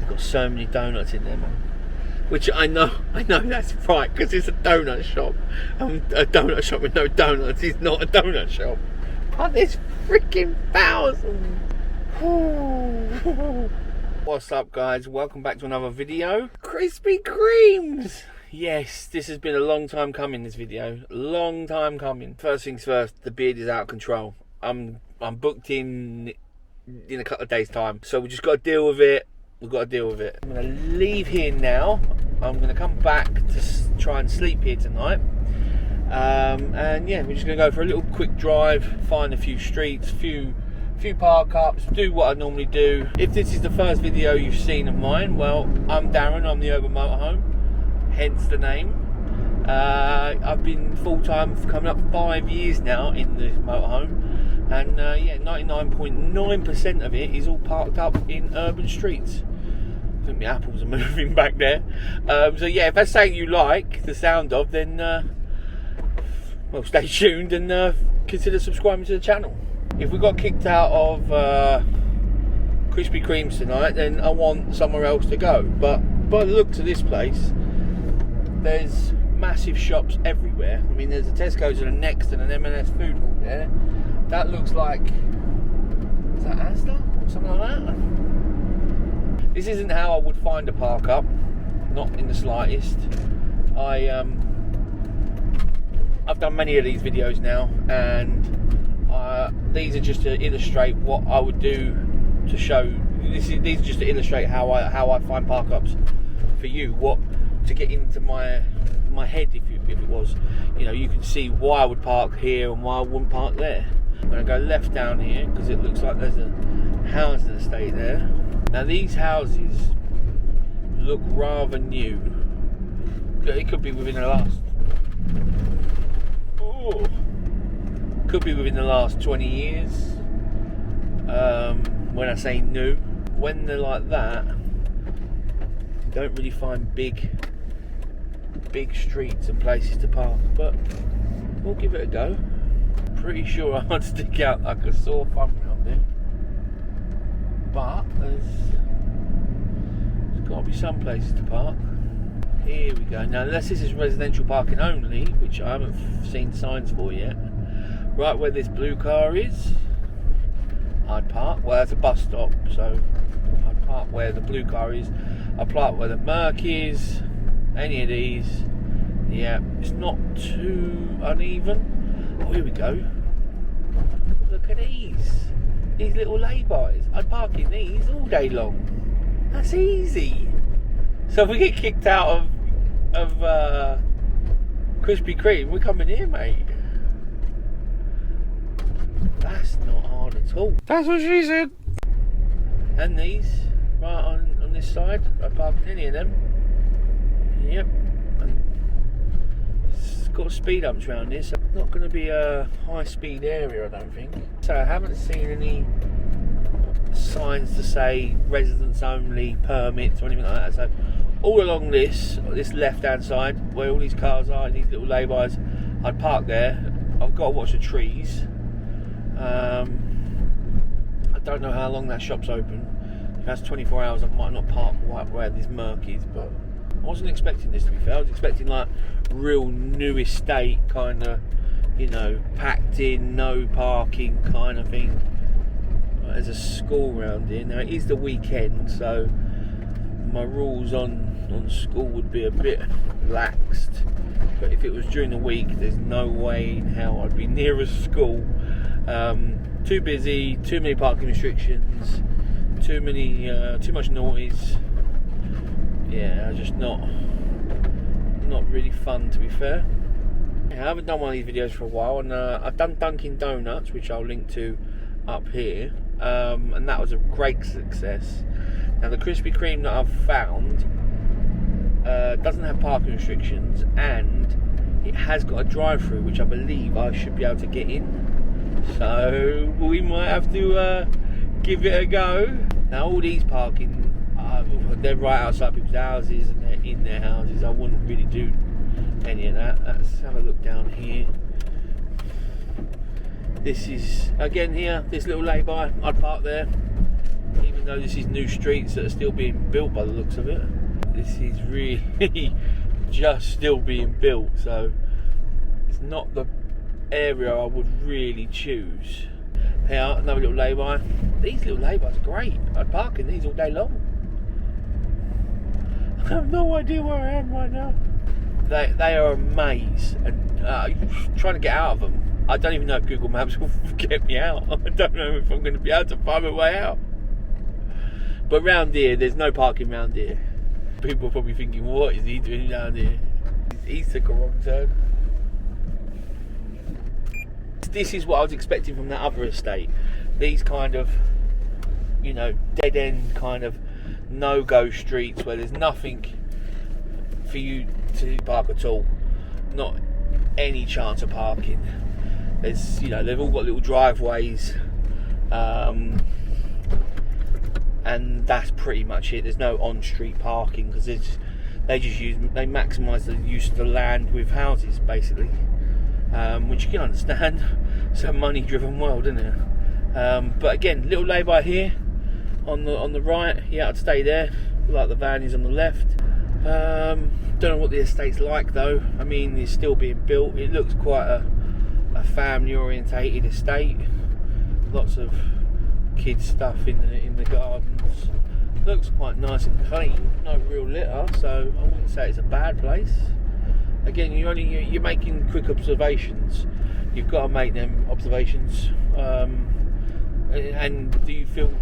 Got so many donuts in there, man. Which I know that's right, because it's a donut shop. A donut shop with no donuts is not a donut shop. But there's freaking thousands. What's up, guys? Welcome back to another video. Krispy Kremes. Yes, this has been a long time coming, this video. Long time coming. First things first, the beard is out of control. I'm booked in a couple of days' time. So we just got to deal with it. We've got to deal with it. I'm going to leave here now. I'm going to come back to try and sleep here tonight. And yeah, we're just going to go for a little quick drive, find a few streets, few Parkups, do what I normally do. If this is the first video you've seen of mine, well, I'm Darren, I'm the Urban Motorhome, hence the name. I've been full-time for coming up 5 years now in the motorhome, and yeah, 99.9% of it is all parked up in urban streets. I think the apples are moving back there. So yeah, if that's something you like the sound of, then well, stay tuned and consider subscribing to the channel. If we got kicked out of Krispy Kremes tonight, then I want somewhere else to go. But by the looks of this place, there's massive shops everywhere. I mean, there's a Tesco's and a Next and an M&S food hall there. That looks like, is that Asda or something like that? This isn't how I would find a Parkup, not in the slightest. I've done many of these videos now, and these are just to illustrate what I would do to show. These are just to illustrate how I find Parkups for you. What to get into my head, if it was, you know, you can see why I would park here and why I wouldn't park there. I'm going to go left down here because it looks like there's a housing estate there. Now these houses look rather new. It could be within the last, could be within the last 20 years. When I say new, when they're like that, you don't really find big streets and places to park, but we'll give it a go. Pretty sure I'd stick out like a sore thumb around there, but there's got to be some places to park. Here we go. Now, unless this is residential parking only, which I haven't seen signs for yet, right where this blue car is, I'd park. Well, that's a bus stop, so I'd park where the blue car is. I'd park where the Merc is. Any of these, yeah, it's not too uneven. Oh, here we go. Look at these little lay-bys. I'd park in these all day long. That's easy. So if we get kicked out of Krispy Kreme, we're coming here, mate. That's not hard at all. That's what she said. And these, right on this side, I'd park in any of them. Yep. And it's got speed humps around here, so not going to be a high-speed area, I don't think. So I haven't seen any signs to say residents only, permits or anything like that. So all along this left-hand side, where all these cars are, these little lay-bys, I'd park there. I've got to watch the trees. I don't know how long that shop's open. If that's 24 hours, I might not park right where this Merc is, but I wasn't expecting this, to be fair. I was expecting like real new estate kind of, you know, packed in, no parking kind of thing. There's a school around here. Now it is the weekend, so my rules on school would be a bit relaxed. But if it was during the week, there's no way in hell I'd be near a school. Too busy, too many parking restrictions, too much noise. Yeah, just not really fun, to be fair. I haven't done one of these videos for a while, and I've done Dunkin Donuts, which I'll link to up here, and that was a great success. Now the Krispy Kreme that I've found doesn't have parking restrictions, and it has got a drive-through, which I believe I should be able to get in. So we might have to give it a go. Now all these parking, they're right outside people's houses and they're in their houses. I wouldn't really do any of that. Let's have a look down here. This is, again here, this little lay-by, I'd park there. even though this is new streets that are still being built by the looks of it. This is really just still being built, so it's not the area I would really choose. Here, another little lay-by. These little lay-bys are great. I'd park in these all day long. I have no idea where I am right now. They are a maze, and trying to get out of them. I don't even know if Google Maps will get me out. I don't know if I'm going to be able to find my way out. But round here, there's no parking round here. People are probably thinking, what is he doing down here? He's took a wrong turn. This is what I was expecting from that other estate. These kind of, you know, dead end kind of no-go streets where there's nothing for you to park at all. Not any chance of parking. There's, you know, they've all got little driveways, and that's pretty much it. There's no on-street parking because they maximise the use of the land with houses, basically, which you can understand. It's a money-driven world, isn't it? But again, little lay-by here on the right. Yeah, I'd stay there. Like the van is on the left. Don't know what the estate's like though. I mean, it's still being built. It looks quite a family-orientated estate. Lots of kids stuff in the gardens. Looks quite nice and clean. No real litter, so I wouldn't say it's a bad place. Again, you're making quick observations. You've got to make them observations. And do you feel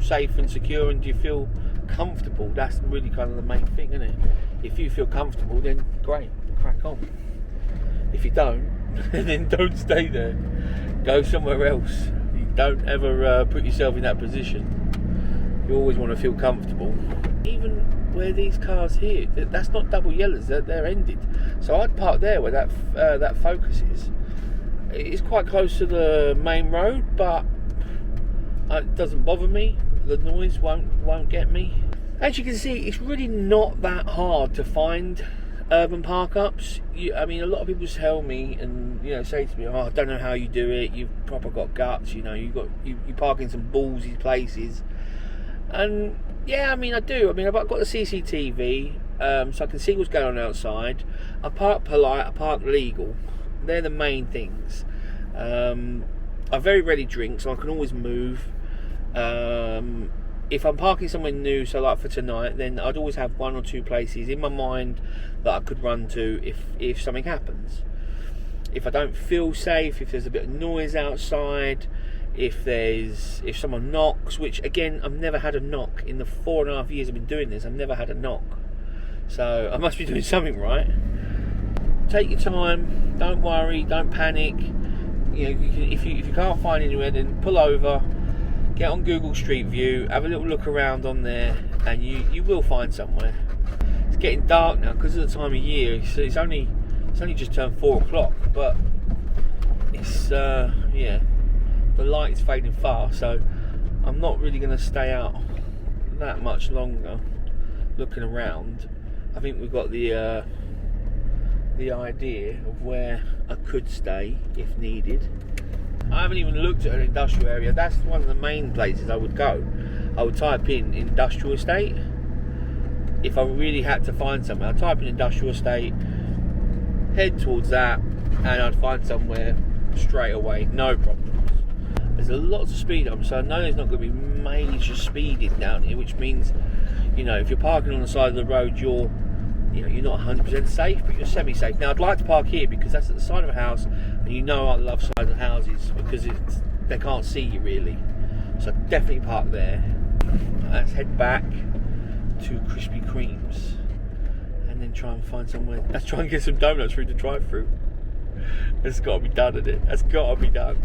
safe and secure, and do you feel comfortable? That's really kind of the main thing, isn't it? If you feel comfortable, then great, crack on. If you don't, then don't stay there. Go somewhere else. You don't ever put yourself in that position. You always want to feel comfortable. Even where these cars here, that's not double yellows, they're ended. So I'd park there where that Focus is. It's quite close to the main road, but it doesn't bother me. The noise won't get me. As you can see, it's really not that hard to find urban park-ups. I mean, a lot of people tell me and say to me, "Oh, I don't know how you do it. You've proper got guts. You park in some ballsy places." And yeah, I mean, I do. I mean, I've got the CCTV, so I can see what's going on outside. I park polite. I park legal. They're the main things. I very rarely drink, so I can always move. If I'm parking somewhere new, so like for tonight, then I'd always have one or two places in my mind that I could run to if something happens. If I don't feel safe, if there's a bit of noise outside, if someone knocks, which again, I've never had a knock in the 4.5 years I've been doing this. I've never had a knock, so I must be doing something right. Take your time, don't worry, don't panic. If you can't find anywhere, then pull over, get on Google Street View, have a little look around on there, and you will find somewhere. It's getting dark now because of the time of year. It's only just turned 4 o'clock, but it's the light is fading fast, so I'm not really going to stay out that much longer looking around. I think we've got the idea of where I could stay if needed. I haven't even looked at an industrial area. That's one of the main places I would go. I would type in industrial estate. If I really had to find somewhere, I'd type in industrial estate, head towards that, and I'd find somewhere straight away, no problems. There's a lot of speed up, so I know there's not going to be major speeding down here, which means, if you're parking on the side of the road, you're not 100% safe, but you're semi-safe. Now, I'd like to park here because that's at the side of a house, and I love sides of houses because they can't see you really. So I'd definitely park there. Let's head back to Krispy Kremes and then try and find somewhere. Let's try and get some donuts through the drive-through. That's got to be done, isn't it? That's got to be done.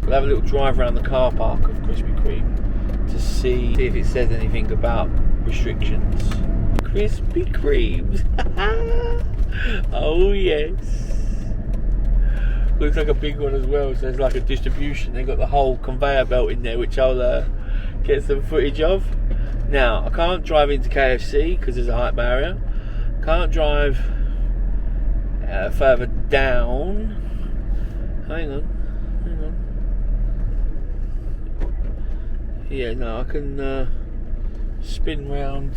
We'll have a little drive around the car park of Krispy Kreme to see if it says anything about restrictions. Krispy Kremes. Oh yes. Looks like a big one as well. So there's like a distribution. They've got the whole conveyor belt in there, which I'll get some footage of. Now, I can't drive into KFC because there's a height barrier. Can't drive further down. Hang on. Yeah, no, I can spin round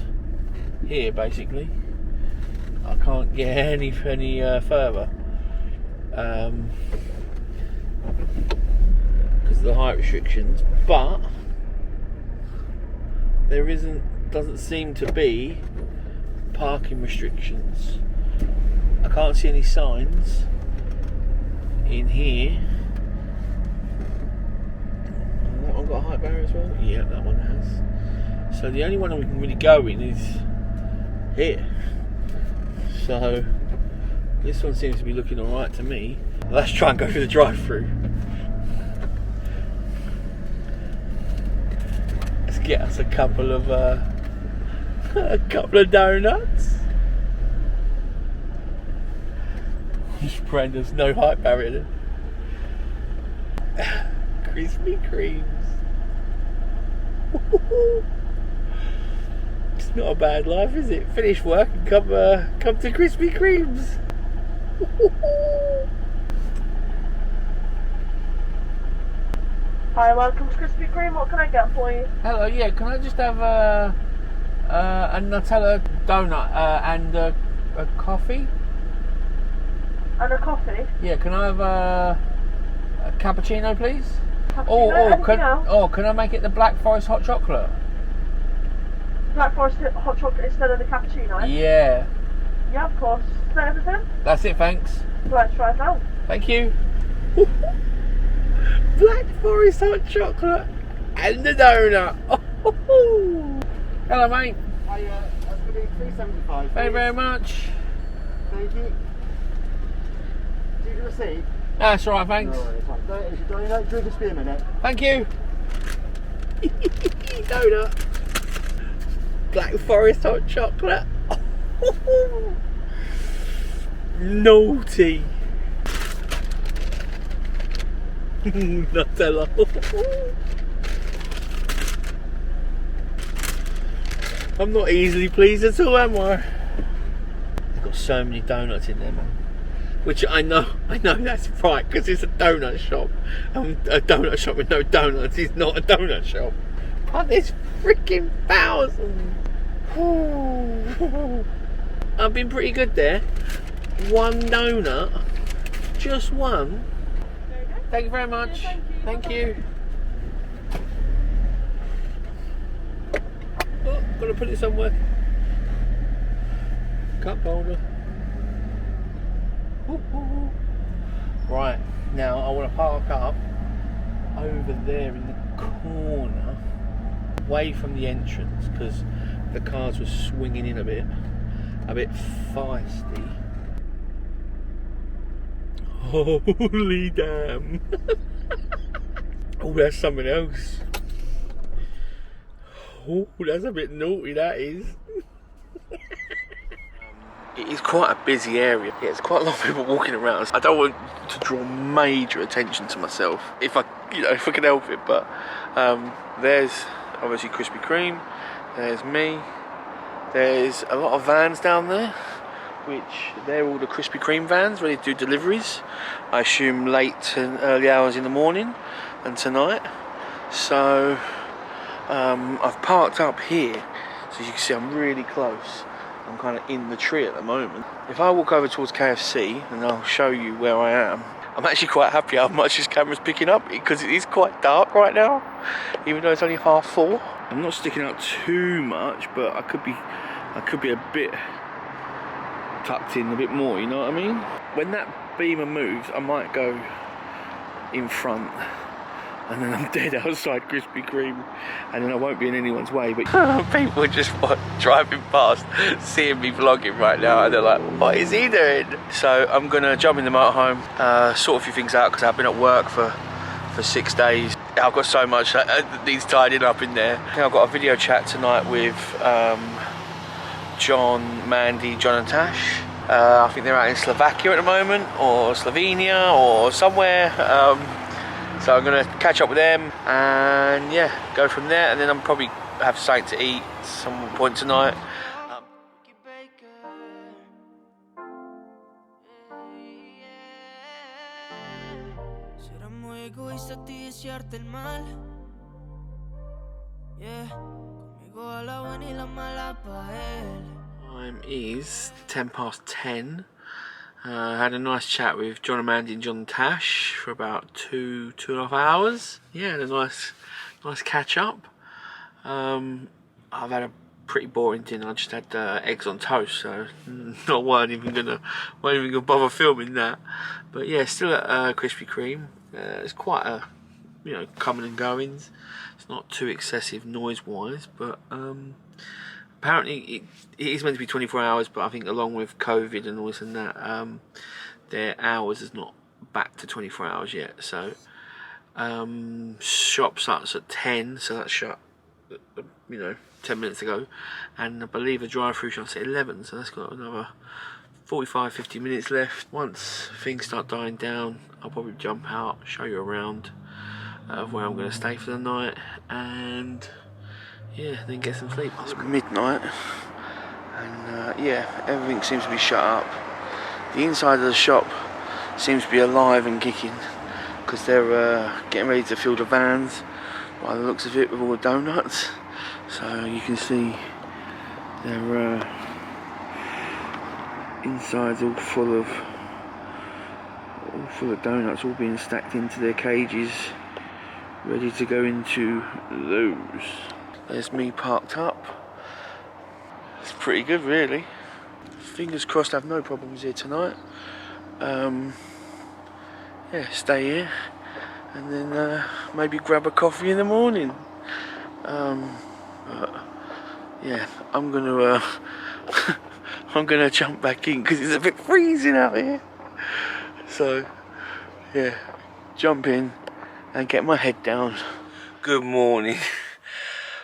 here basically. I can't get any further because of the height restrictions, but there doesn't seem to be parking restrictions. I can't see any signs in here. That one got a height barrier as well? Yeah, that one has. So the only one we can really go in is here. So this one seems to be looking alright to me. Let's try and go through the drive-through. Let's get us a couple of donuts. There's no height barrier there. Krispy Kremes. It's not a bad life, is it? Finish work and come to Krispy Kremes. Hi, welcome to Krispy Kreme. What can I get for you? Hello, yeah. Can I just have a Nutella donut and a coffee? And a coffee? Yeah. Can I have a cappuccino, please? Cappuccino, can I make it the Black Forest hot chocolate? Black Forest hot chocolate instead of the cappuccino? Yeah. Yeah, of course. Is that everything? That's it, thanks. Let's try it out. Thank you. Black Forest hot chocolate and the donut. Hello, mate. That's going to be $3.75. Thank you very much. Thank you. Do you receipt? That's all right, thanks. No, it's fine. Don't just be a minute. Thank you. Donut. Black Forest hot chocolate. Naughty. Nutella. I'm not easily pleased at all, am I? They've got so many donuts in there, man. Which I know that's right, because it's a donut shop. And a donut shop with no donuts is not a donut shop. But there's freaking thousands. I've been pretty good there. One donut, just one. Thank you very much. Yeah, thank you. Oh, gotta put it somewhere. Cup holder. Right, now I want to park up over there in the corner, away from the entrance, because the cars were swinging in a bit feisty. Holy damn. Oh, that's something else. Oh, that's a bit naughty, that is. It is quite a busy area. Yeah, there's quite a lot of people walking around. I don't want to draw major attention to myself if I can help it. But there's obviously Krispy Kreme. There's me. There's a lot of vans down there, which they're all the Krispy Kreme vans ready to do deliveries. I assume late and early hours in the morning and tonight. So I've parked up here, so you can see I'm really close. I'm kind of in the tree at the moment. If I walk over towards KFC, and I'll show you where I am, I'm actually quite happy how much this camera's picking up, because it is quite dark right now, even though it's only 4:30. I'm not sticking out too much, but I could be a bit tucked in a bit more, you know what I mean? When that beamer moves, I might go in front, and then I'm dead outside Krispy Kreme, and then I won't be in anyone's way. But people are just driving past, seeing me vlogging right now, and they're like, what is he doing? So I'm gonna jump in the motorhome, sort a few things out, because I've been at work for 6 days. I've got so much that needs tidying up in there. I think I've got a video chat tonight with John, Mandy, John and Tash. I think they're out in Slovakia at the moment, or Slovenia, or somewhere. So I'm going to catch up with them and yeah, go from there, and then I'm probably have something to eat some point tonight. Time is 10:10. I had a nice chat with John and Mandy and John Tash for about 2.5 hours. Yeah, had a nice catch up. I've had a pretty boring dinner. I just had eggs on toast, so weren't even gonna bother filming that. But yeah, still at Krispy Kreme. It's quite a, you know, coming and goings. It's not too excessive noise-wise, but apparently it is meant to be 24 hours. But I think along with COVID and all this and that, their hours is not back to 24 hours yet. So shop starts at 10, so that's shut, you know, 10 minutes ago, and I believe the drive-through shuts at 11, so that's got another 45-50 minutes left. Once things start dying down, I'll probably jump out, show you around where I'm going to stay for the night, and yeah, then get some sleep. It's midnight, and yeah, everything seems to be shut up. The inside of the shop seems to be alive and kicking, because they're getting ready to fill the vans by the looks of it with all the donuts. So you can see their insides all full of donuts, all being stacked into their cages, ready to go into those. There's me parked up. It's pretty good, really. Fingers crossed I have no problems here tonight. Yeah, stay here and then maybe grab a coffee in the morning. Yeah, I'm gonna jump back in because it's a bit freezing out here. So yeah, jump in and get my head down. Good morning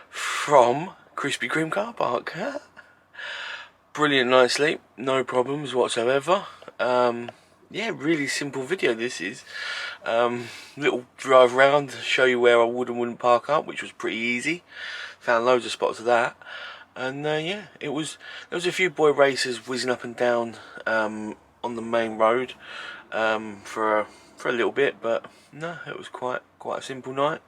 from Krispy Kreme car park. Brilliant night's sleep, no problems whatsoever. Yeah, really simple video this is. Little drive around, show you where I would and wouldn't park up, which was pretty easy. Found loads of spots of that, and yeah, there was a few boy racers whizzing up and down on the main road for a little bit, but no, it was quite a simple night.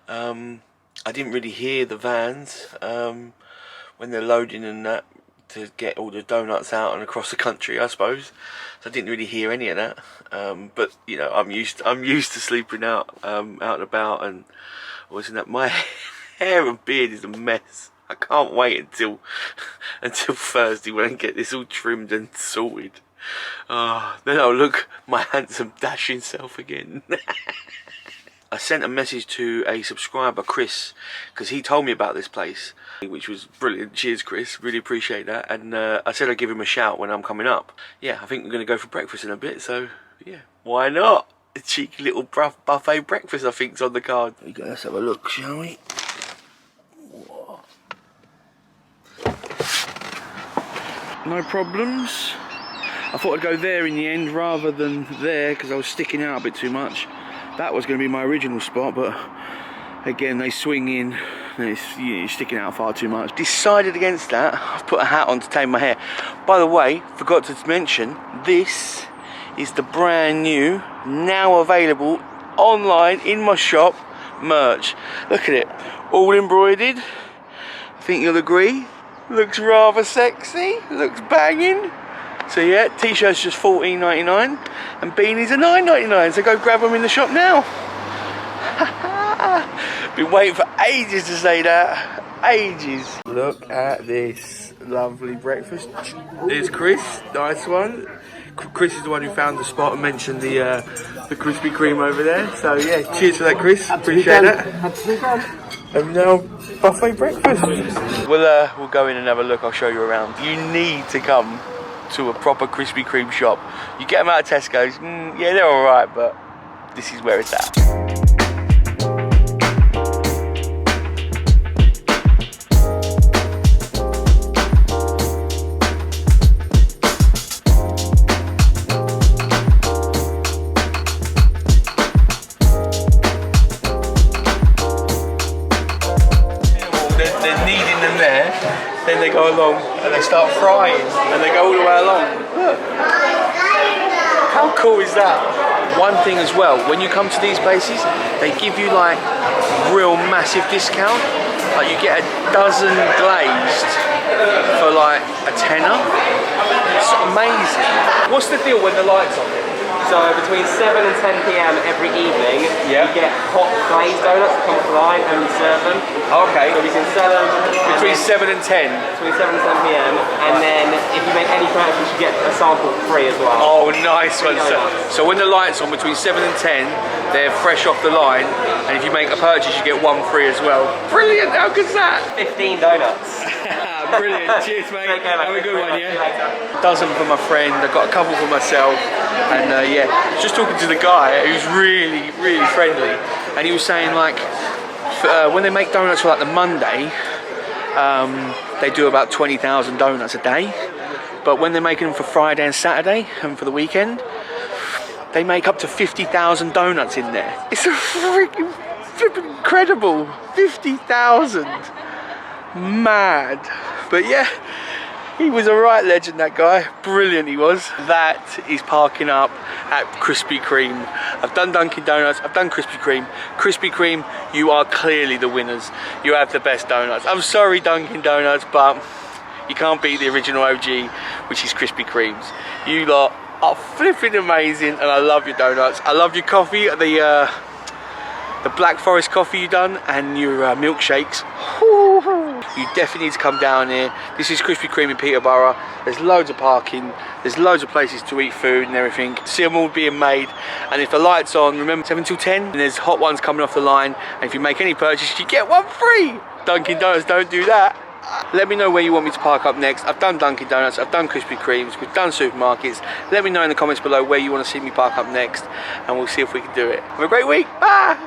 I didn't really hear the vans when they're loading and that, to get all the donuts out and across the country, I suppose. So I didn't really hear any of that. But you know, I'm used to sleeping out and about, and wasn't that my hair and beard is a mess. I can't wait until Thursday when I get this all trimmed and sorted. Then I'll look my handsome dashing self again. I sent a message to a subscriber, Chris, because he told me about this place, which was brilliant. Cheers, Chris, really appreciate that. And I said I'd give him a shout when I'm coming up. Yeah, I think we're going to go for breakfast in a bit, so yeah, why not? A cheeky little buffet breakfast, I think, is on the card. Let's have a look, shall we? Whoa. No problems. I thought I'd go there in the end rather than there, because I was sticking out a bit too much. That was going to be my original spot, but again, they swing in and you're sticking out far too much. Decided against that. I've put a hat on to tame my hair. By the way, forgot to mention, this is the brand new, now available online in my shop, merch. Look at it, all embroidered. I think you'll agree. Looks rather sexy, looks banging. So yeah, t-shirts just $14.99 and beanies are $9.99, so go grab them in the shop now. Been waiting for ages to say that, ages. Look at this lovely breakfast. There's Chris, nice one. Chris is the one who found the spot and mentioned the Krispy Kreme over there. So yeah, cheers for that, Chris. Appreciate that. And now buffet breakfast. We'll go in and have a look. I'll show you around. You need to come to a proper Krispy Kreme shop. You get them out of Tesco's, yeah, they're alright, but this is where it's at. They're kneading them there, then they go along and they start frying and they go all the way along. Look. How cool is that? One thing as well, when you come to these places, they give you like real massive discount. Like you get a dozen glazed for like a tenner. It's amazing. What's the deal when the lights on? So between 7 and 10 p.m. every evening, Yeah. you get hot glazed donuts that come off the line and we serve them. Okay. So we can sell them Between 7 and 10. between 7 and 10 p.m. And then if you make any purchase, you get a sample free as well. Oh, nice one. donuts. So when the lights on between 7 and 10, they're fresh off the line, and if you make a purchase, you get one free as well. Brilliant! How good's that? 15 donuts. Brilliant. Cheers, mate. Take care, mate. Have a good one, See you yeah. later. Dozen for my friend. I've got a couple for myself, and yeah, just talking to the guy who's really, really friendly, and he was saying like, when they make donuts for like the Monday, they do about 20,000 donuts a day, but when they're making them for Friday and Saturday and for the weekend, they make up to 50,000 donuts in there. It's a freaking flipping incredible. 50,000. Mad. But yeah, he was a right legend, that guy. Brilliant he was. That is parking up at Krispy Kreme. I've done Dunkin Donuts, I've done Krispy Kreme. Krispy Kreme, you are clearly the winners. You have the best donuts. I'm sorry, Dunkin Donuts, but you can't beat the original OG, which is Krispy Kremes. You lot are flipping amazing, and I love your donuts. I love your coffee, the Black Forest coffee you done, and your milkshakes. You definitely need to come down here. This is Krispy Kreme in Peterborough. There's loads of parking, there's loads of places to eat food and everything. See them all being made, and if the light's on, remember 7 till 10, and there's hot ones coming off the line, and if you make any purchase, you get one free. Dunkin Donuts don't do that. Let me know where you want me to park up next. I've done Dunkin Donuts, I've done Krispy Kremes, we've done supermarkets. Let me know in the comments below where you want to see me park up next, and we'll see if we can do it. Have a great week. Bye.